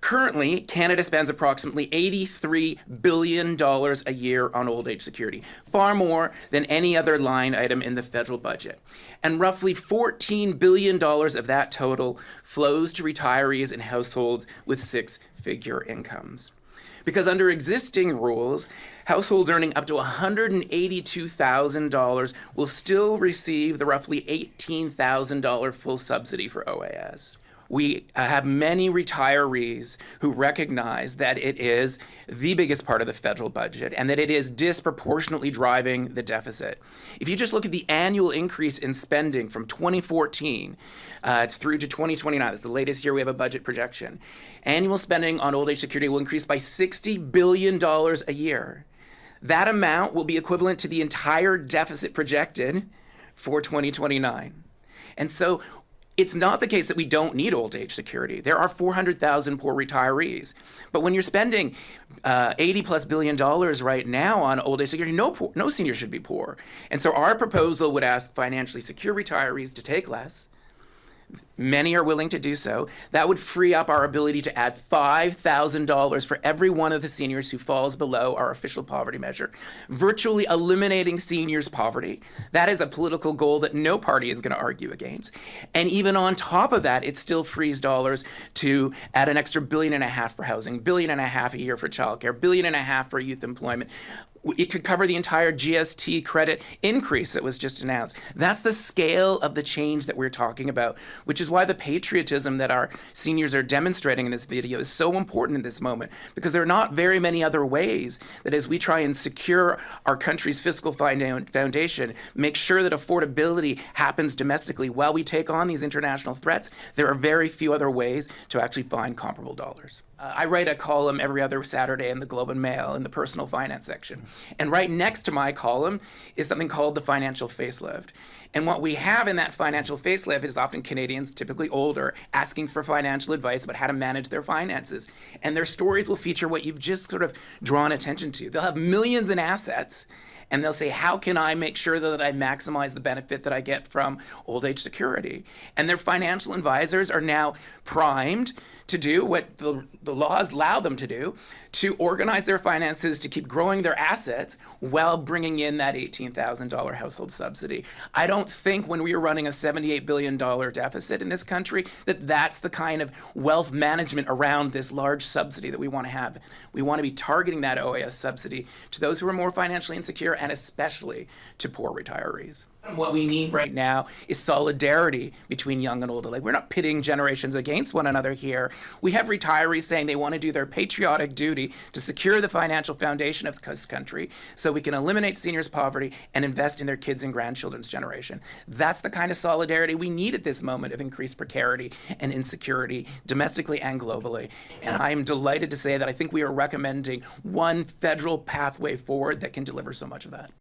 Currently, Canada spends approximately $83 billion a year on old age security, far more than any other line item in the federal budget. And roughly $14 billion of that total flows to retirees and households with six-figure incomes. Because under existing rules, households earning up to $182,000 will still receive the roughly $18,000 full subsidy for OAS. We have many retirees who recognize that it is the biggest part of the federal budget and that it is disproportionately driving the deficit. If you just look at the annual increase in spending from 2014 through to 2029, that's the latest year we have a budget projection, annual spending on old age security will increase by $60 billion a year. That amount will be equivalent to the entire deficit projected for 2029. And so it's not the case that we don't need old age security. There are 400,000 poor retirees. But when you're spending $80+ billion right now on old age security, no senior should be poor. And so our proposal would ask financially secure retirees to take less. Many are willing to do so. That would free up our ability to add $5,000 for every one of the seniors who falls below our official poverty measure, virtually eliminating seniors' poverty. That is a political goal that no party is going to argue against. And even on top of that, it still frees dollars to add an extra $1.5 billion for housing, $1.5 billion a year for childcare, $1.5 billion for youth employment. It could cover the entire GST credit increase that was just announced. That's the scale of the change that we're talking about, which is why the patriotism that our seniors are demonstrating in this video is so important in this moment, because there are not very many other ways that as we try and secure our country's fiscal foundation, make sure that affordability happens domestically while we take on these international threats, there are very few other ways to actually find comparable dollars. I write a column every other Saturday in the Globe and Mail in the personal finance section. And right next to my column is something called the financial facelift. And what we have in that financial facelift is often Canadians, typically older, asking for financial advice about how to manage their finances. And their stories will feature what you've just sort of drawn attention to. They'll have millions in assets, and they'll say, how can I make sure that I maximize the benefit that I get from old age security? And their financial advisors are now primed to do what the laws allow them to do, to organize their finances, to keep growing their assets while bringing in that $18,000 household subsidy. I don't think when we are running a $78 billion deficit in this country that that's the kind of wealth management around this large subsidy that we want to have. We want to be targeting that OAS subsidy to those who are more financially insecure and especially to poor retirees. What we need right now is solidarity between young and old. Like, we're not pitting generations against one another here. We have retirees saying they want to do their patriotic duty to secure the financial foundation of this country so we can eliminate seniors' poverty and invest in their kids' and grandchildren's generation. That's the kind of solidarity we need at this moment of increased precarity and insecurity domestically and globally. And I am delighted to say that I think we are recommending one federal pathway forward that can deliver so much of that.